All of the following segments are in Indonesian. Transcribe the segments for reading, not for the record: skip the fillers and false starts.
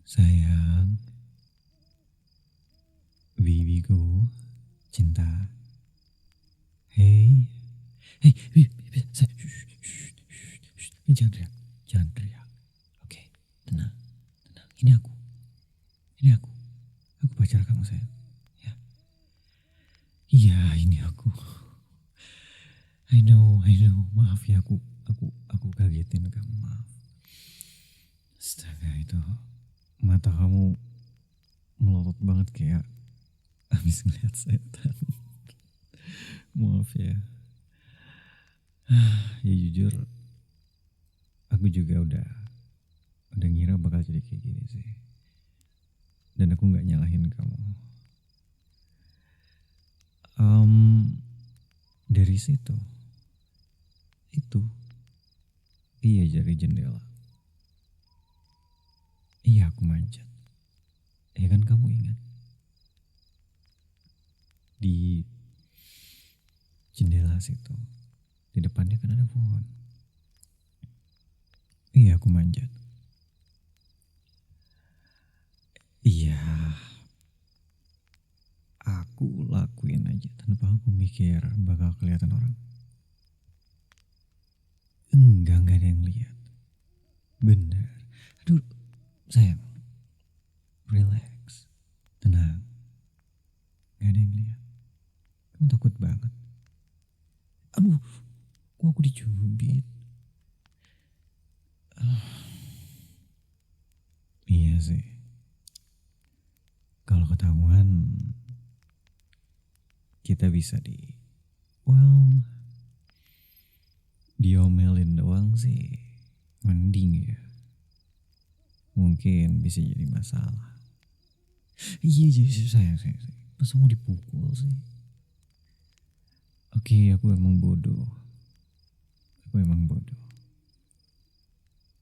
Sayang, babyku, cinta. Hei, hei, jangan teriak, jangan teriak. Oke, tenang, tenang. Ini aku pacar kamu sayang. Ya, iya ini aku. I know. Maaf ya aku kagetin kamu, maaf. Astaga, itu mata kamu melotot banget kayak habis ngeliat setan. Maaf ya. Ya jujur, aku juga udah ngira bakal jadi kayak gini sih. Dan aku nggak nyalahin kamu. Dari situ, itu, iya dari jendela. Iya aku manjat. Ya kan kamu ingat? Di jendela situ, di depannya kan ada pohon. Iya aku manjat. Iya, aku lakuin aja tanpa aku mikir bakal kelihatan orang. Enggak ada yang lihat. Bener. Aduh, sayang. Relax. Tenang. Gak ada yang lihat. Kamu takut banget. Aduh, kok aku dicubit? Iya sih. Kalau ketahuan, kita bisa diomelin doang sih. Mending ya. Mungkin bisa jadi masalah. Iya, sayang. Masa mau dipukul sih? Oke, aku emang bodoh.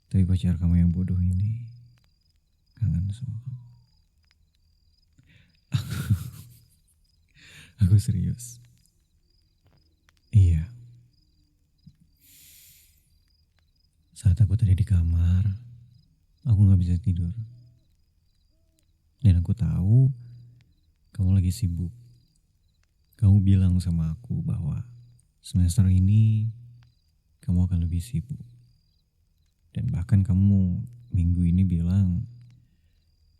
Tapi pacar kamu yang bodoh ini kangen sama kamu. Aku serius. Iya. Saat aku tadi di kamar, aku gak bisa tidur. Dan aku tahu kamu lagi sibuk. Kamu bilang sama aku bahwa semester ini kamu akan lebih sibuk. Dan bahkan kamu minggu ini bilang,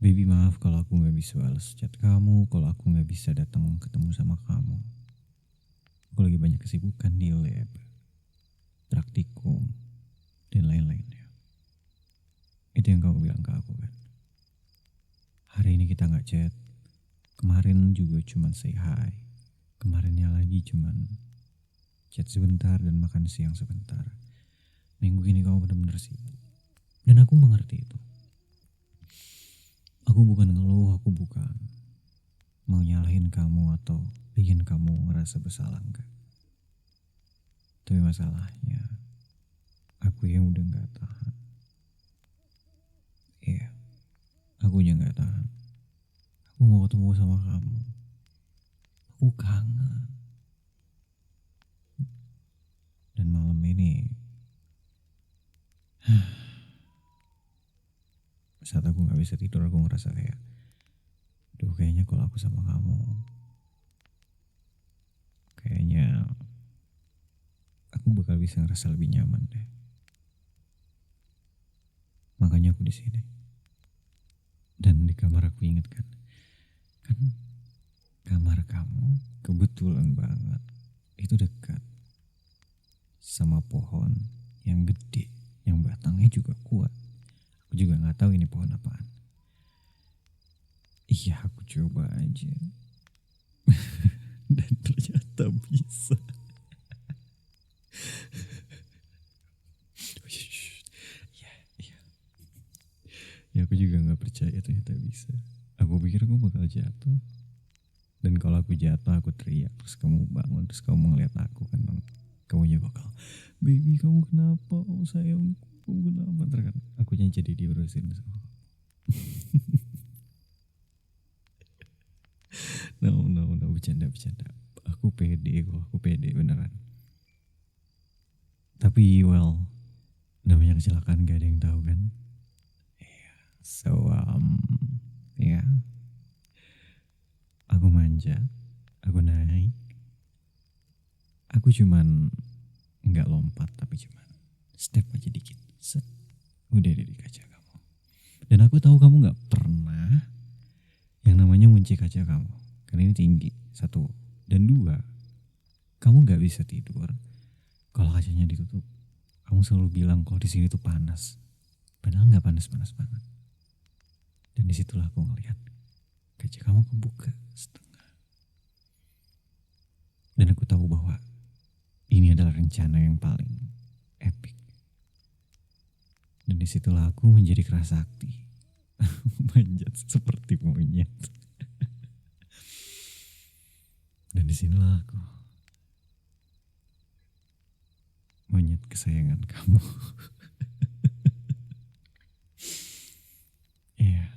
baby maaf kalau aku gak bisa balas chat kamu, kalau aku gak bisa datang ketemu sama kamu. Aku lagi banyak kesibukan di lab, praktikum, dan lain-lainnya. Itu yang kamu bilang ke aku kan. Hari ini kita gak chat. Kemarin juga cuman say hi. Kemarinnya lagi cuman chat sebentar dan makan siang sebentar. Minggu ini kamu benar-benar sibuk. Dan aku mengerti itu. Aku bukan ngeluh, aku bukan mau nyalahin kamu atau bikin kamu ngerasa bersalah, enggak. Tapi masalahnya, aku yang udah gak tahan. Iya, aku yang gak tahan. Aku mau ketemu sama kamu. Aku kangen. Dan malam ini, saat aku gak bisa tidur, aku ngerasa kayak, duh kayaknya kalau aku sama kamu, kayaknya aku bakal bisa ngerasa lebih nyaman deh. Makanya aku di sini. Dan di kamar aku inget kan kamar kamu kebetulan banget itu dekat sama pohon yang gede, yang batangnya juga kuat. Aku juga nggak tahu ini pohon apaan. Iya, aku coba aja. Dan ternyata bisa. Iya. Ya aku juga nggak percaya ternyata bisa. Aku pikir aku bakal jatuh. Dan kalau aku jatuh, aku teriak, terus kamu bangun, terus kamu ngeliat aku kan, kamunya bakal, baby kamu kenapa? Oh sayangku, kamu kenapa? Ntar kan akunya jadi diurusin sama No, bercanda. Aku pede beneran. Tapi namanya kecelakaan gak ada yang tahu kan. Iya, So ya, aku manja, aku naik, aku cuman nggak lompat tapi cuman step aja dikit, set, udah ada di kaca kamu. Dan aku tahu kamu nggak pernah yang namanya ngunci kaca kamu, karena ini tinggi, satu, dan dua, kamu nggak bisa tidur kalau kacanya ditutup. Kamu selalu bilang kalau di sini tuh panas, padahal nggak panas-panas banget. Dan disitulah aku ngeliat kaca kamu kebuka setengah. Dan aku tahu bahwa ini adalah rencana yang paling epic. Dan disitulah aku menjadi kerasakti, manjat seperti monyet. Dan disinilah aku, monyet kesayangan kamu. Iya.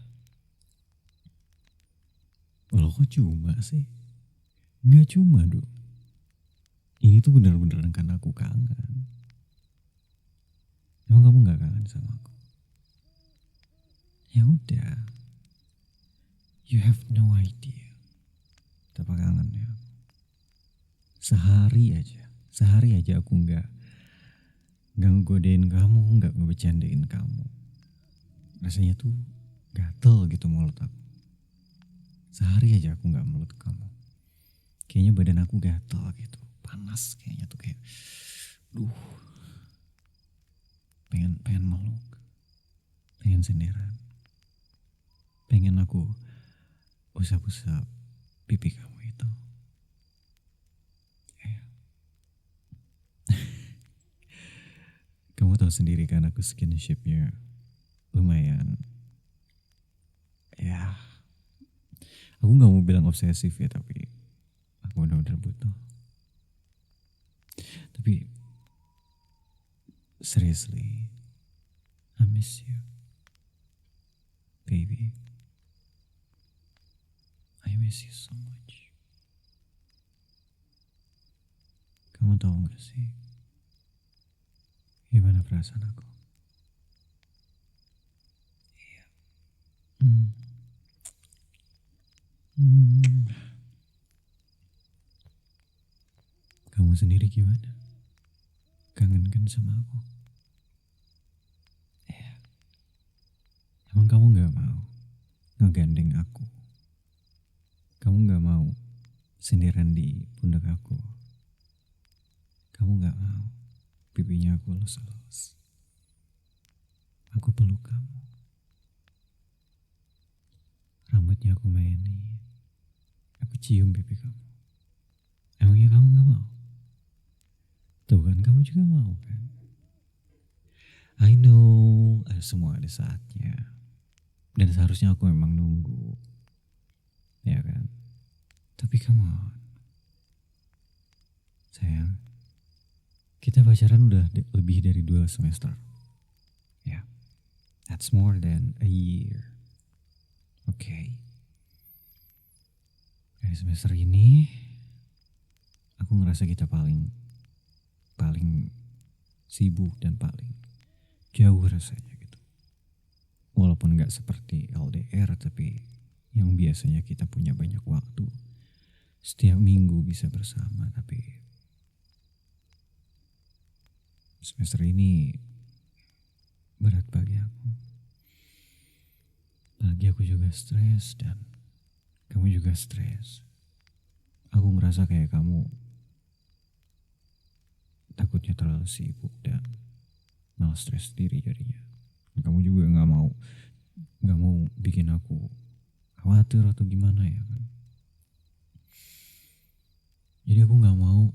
Loh kok cuma sih? Nggak cuma dong. Ini tuh benar-benar kan aku kangen. Emang kamu nggak kangen sama aku? Ya udah. You have no idea. Betapa kangennya. Sehari aja aku nggak ngegodain kamu, nggak ngebecandain kamu. Rasanya tuh gatel gitu mulut aku. Sehari aja aku nggak meluk kamu. Kayaknya badan aku gatel gitu, panas kayaknya tuh kayak, pengen meluk, pengen senderan, pengen aku usap-usap pipi kamu itu. Kamu tahu sendiri kan aku skinshipnya lumayan. Ya, aku nggak mau bilang obsesif ya, tapi aku benar-benar butuh. Tapi seriously, I miss you, baby. I miss you so much. Kamu tahu gak sih gimana perasaan aku? Iya. Kamu sendiri gimana? Kangen kan sama aku? Iya. Emang kamu gak mau ngegandeng aku? Kamu gak mau sendiran di pundak aku? Kamu gak mau pipinya aku elus-elus? Aku peluk kamu. Rambutnya aku mainin. Aku cium pipi kamu. Emangnya kamu gak mau? Tuh kan, kamu juga mau kan? I know, semua ada saatnya. Dan seharusnya aku memang nunggu. Ya kan? Tapi come on. Sayang, kita pacaran udah lebih dari 2 semester. Ya, that's more than a year. Oke. Dari semester ini, aku ngerasa kita paling sibuk dan paling jauh rasanya gitu. Walaupun gak seperti LDR, tapi yang biasanya kita punya banyak waktu. Setiap minggu bisa bersama, tapi semester ini berat bagi aku. Apalagi aku juga stres dan kamu juga stres. Aku ngerasa kayak kamu takutnya terlalu sibuk dan malah stres sendiri jadinya. Kamu juga nggak mau bikin aku khawatir atau gimana ya kan. Jadi aku nggak mau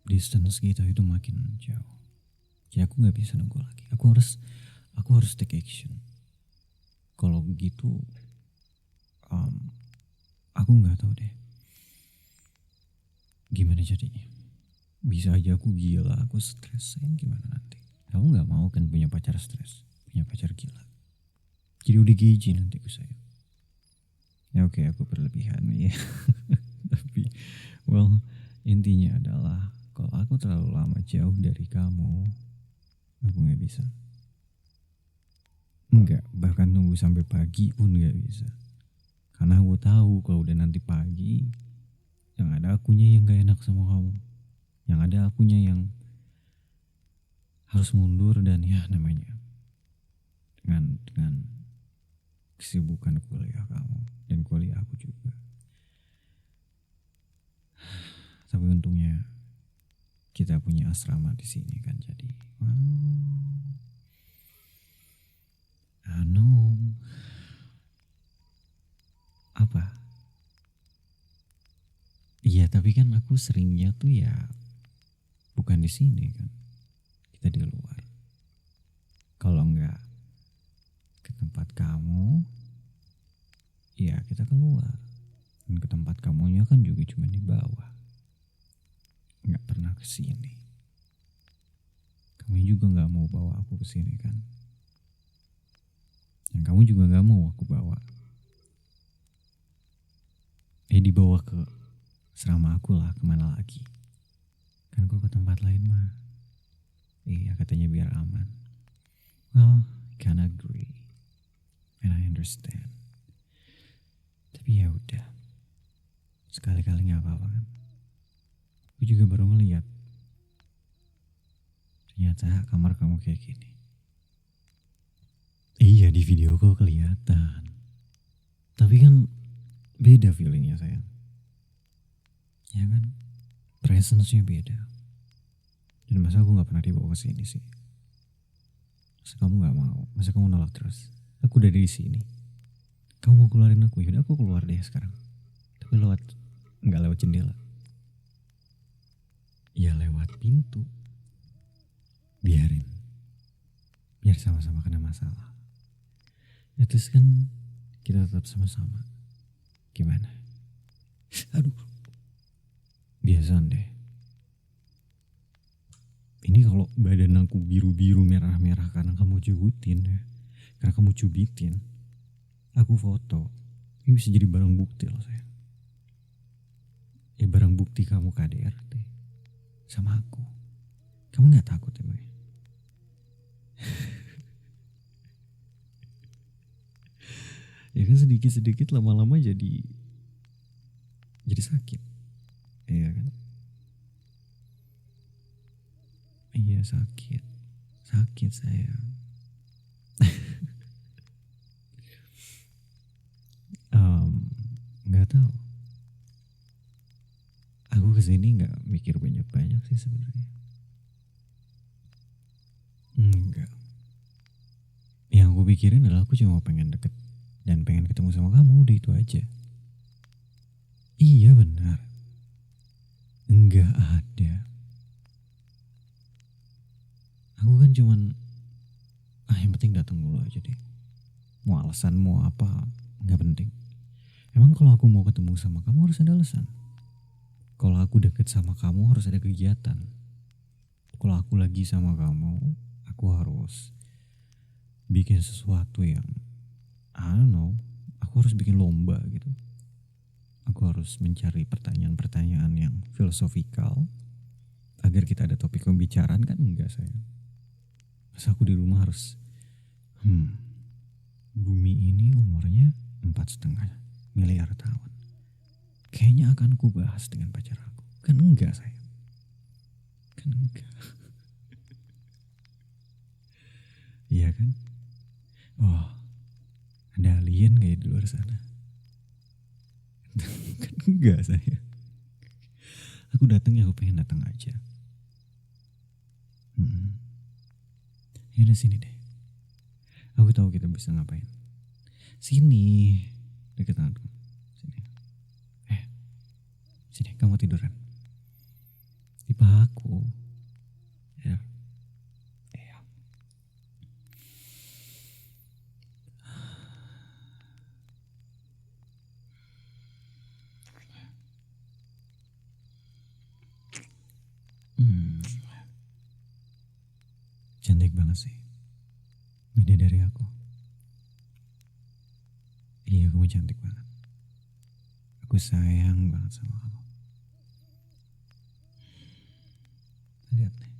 distance kita itu makin jauh. Jadi aku nggak bisa nunggu lagi. Aku harus take action. Kalau begitu, aku nggak tahu deh gimana jadinya. Bisa aja aku gila, aku stres. Sayang, gimana nanti? Kamu nggak mau kan punya pacar stres, punya pacar gila. Jadi udah gaji nanti aku sayang. Ya oke, aku berlebihan ya. Tapi, well, intinya adalah kalau aku terlalu lama jauh dari kamu, aku nggak bisa. Enggak, bahkan tunggu sampai pagi pun gak bisa. Karena aku tahu kalau udah nanti pagi, yang ada akunya yang gak enak sama kamu. Yang ada akunya yang harus mundur dan ya namanya dengan kesibukan kuliah kamu dan kuliah aku juga. Tapi untungnya kita punya asrama di sini kan, jadi anu apa? Iya, tapi kan aku seringnya tuh ya bukan di sini kan. Kita di luar. Kalau enggak ke tempat kamu, ya kita keluar. Dan ke tempat kamunya kan juga cuma di bawah. Enggak pernah ke sini. Kamu juga enggak mau bawa aku ke sini kan? Dan kamu juga enggak mau aku bawa. Dibawa ke asrama aku lah, kemana lagi? Kan kalau ke tempat lain mah, iya katanya biar aman. Well, I can agree and I understand. Tapi ya udah, sekali-kali nggak apa-apa kan. Aku juga baru ngeliat, ternyata kamar kamu kayak gini. Iya, di video kok kelihatan. Tapi kan beda feelingnya sayang. Ya kan, presence-nya beda. Dan masa aku nggak pernah dibawa ke sini sih? Masa kamu nggak mau? Masa kamu nolak terus? Aku udah di sini. Kamu mau keluarin aku? Yaudah aku keluar deh sekarang. Tapi nggak lewat jendela. Ya lewat pintu. Biarin. Biar sama-sama kena masalah. At least kan kita tetap sama-sama. Gimana? Aduh. Biasaan deh. Ini kalau badan aku biru-biru merah-merah karena kamu cubutin ya. Karena kamu cubitin. Aku foto. Ini bisa jadi barang bukti loh sayang. Ya barang bukti kamu KDRT sama aku. Kamu gak takut emang? Ya kan sedikit-sedikit lama-lama jadi sakit. Iya kan? Iya sakit. Sakit sayang. Nggak tahu. Aku kesini nggak mikir banyak-banyak sih sebenarnya. Enggak. Yang aku pikirin adalah aku cuma pengen deket dan pengen ketemu sama kamu, udah itu aja. Iya benar. Enggak ada. Aku kan cuman yang penting datang dulu aja deh. Mau alasan mau apa nggak penting. Emang kalau aku mau ketemu sama kamu harus ada alasan. Kalau aku deket sama kamu harus ada kegiatan. Kalau aku lagi sama kamu, aku harus bikin sesuatu yang I don't know. Aku harus bikin lomba gitu. Aku harus mencari pertanyaan-pertanyaan yang filosofikal agar kita ada topik pembicaraan, kan enggak sayang. Masa aku di rumah harus bumi ini umurnya 4,5 miliar tahun. Kayaknya akan ku bahas dengan pacar aku. Kan enggak sayang. Kan enggak. Iya kan? Oh, ada alien kayak di luar sana. Kan enggak sayang. Aku datang ya aku pengen datang aja. Yaudah sini deh. Aku tahu kita bisa ngapain. Sini, deket aku. Sini. Sini, kamu tiduran. Di paha aku. Ya. Iya. Cantik banget sih. Beda dari aku. Iya, kamu cantik banget. Aku sayang banget sama kamu. Lihat nih.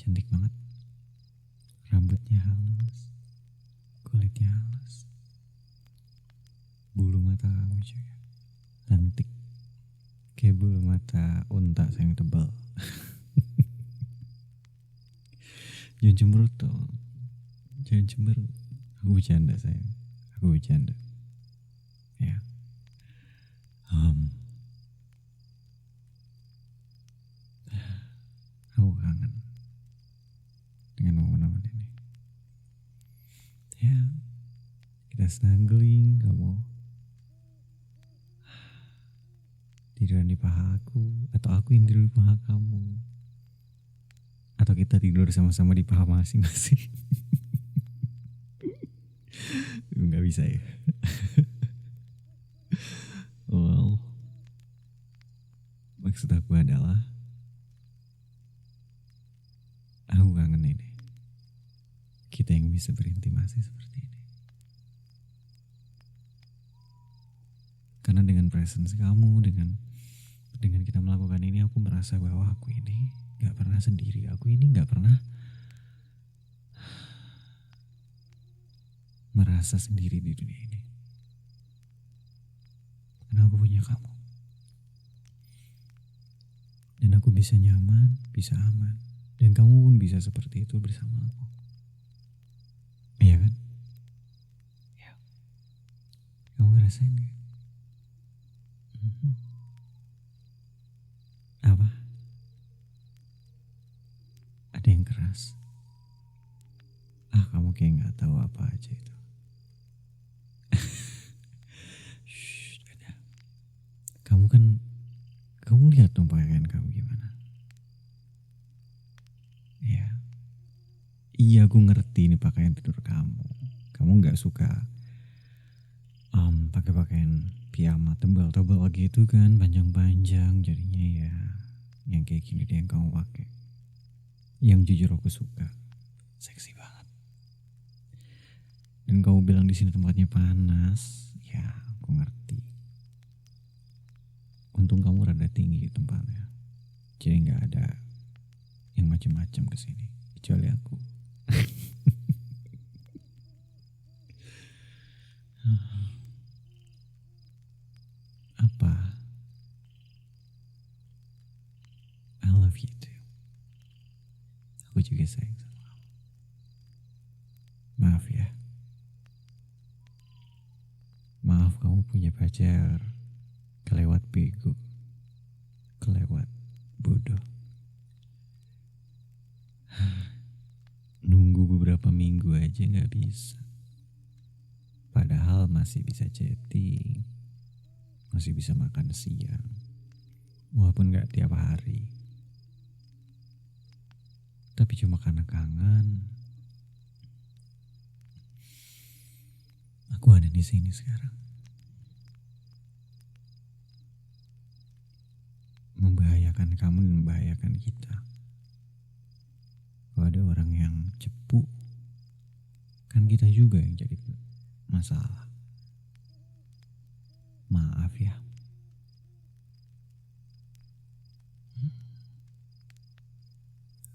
Cantik banget. Rambut rambutnya halus, kulitnya halus, bulu mata kamu juga cantik kayak bulu mata unta yang tebal. Jangan cemberut dong, jangan cemberut. Aku bercanda sayang, aku bercanda. Ya, aku kangen dengan momen-momen ini. Ya, kita snuggling, kamu tiduran di paha aku, atau aku yang tidur di paha kamu, atau kita tidur sama-sama di paha masing-masing. Nggak bisa ya. Well, maksud aku adalah aku kangen ini, kita yang bisa berintimasi seperti ini. Karena dengan presence kamu, dengan kita melakukan ini, aku merasa bahwa aku ini gak pernah sendiri. Aku ini gak pernah merasa sendiri di dunia ini. Karena aku punya kamu. Dan aku bisa nyaman, bisa aman. Dan kamu pun bisa seperti itu bersama aku. Iya kan? Ya. Kamu ngerasain gak? Apa? Ada yang keras. Kamu kayak gak tahu apa aja itu. Shh, ada. Kamu lihat dong pakaian kamu gimana. Ya. Iya, aku ngerti ini pakaian tidur kamu. Kamu gak suka pakai pakaian piyama tebal-tebal gitu kan, panjang-panjang, jadinya ya yang kayak gini deh yang kamu pakai. Yang jujur aku suka, seksi banget. Dan kamu bilang di sini tempatnya panas, ya aku ngerti. Untung kamu rada tinggi tempatnya, jadi nggak ada yang macam-macam kesini, kecuali aku. Apa? I love you too. Aku juga sayang sama kamu. Maaf ya. Maaf kamu punya pacar kelewat bego, kelewat bodoh. Nunggu beberapa minggu aja gak bisa. Padahal masih bisa chatting, masih bisa makan siang, walaupun gak tiap hari. Tapi cuma karena kangen, aku ada di sini sekarang. Membahayakan kamu dan membahayakan kita. Kalau ada orang yang cepu, kan kita juga yang jadi masalah. Maaf ya.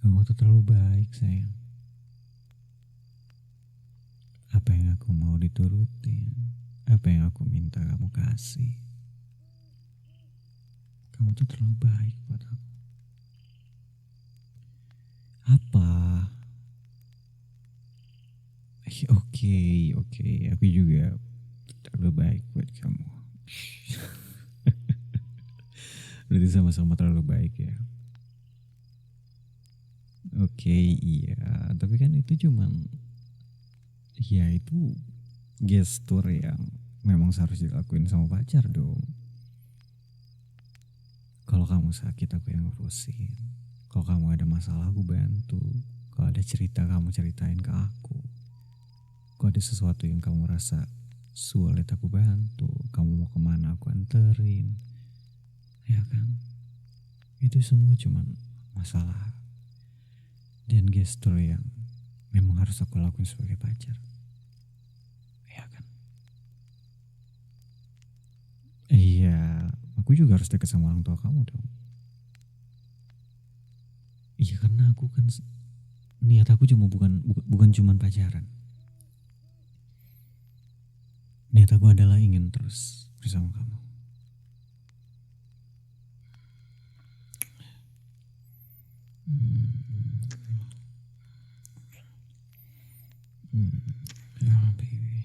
Kamu tuh terlalu baik sayang. Apa yang aku mau diturutin, apa yang aku minta kamu kasih. Kamu tuh terlalu baik buat aku. Apa? Oke, aku juga terlalu baik buat kamu. Berarti sama-sama terlalu baik ya. Oke, iya, tapi kan itu cuman, ya itu gestur yang memang seharus dilakuin sama pacar dong. Kalau kamu sakit aku yang ngurusin. Kalau kamu ada masalah aku bantu. Kalau ada cerita kamu ceritain ke aku. Kalau ada sesuatu yang kamu rasa sulit aku bantu. Kamu mau kemana aku anterin. Ya kan? Itu semua cuman masalah dan gestur yang memang harus aku lakuin sebagai pacar. Ya kan? Iya, aku juga harus dekat sama orang tua kamu dong. Iya, karena aku kan niat aku cuma bukan cuman pacaran. Niat aku adalah ingin terus bersama kamu. Ya, baby.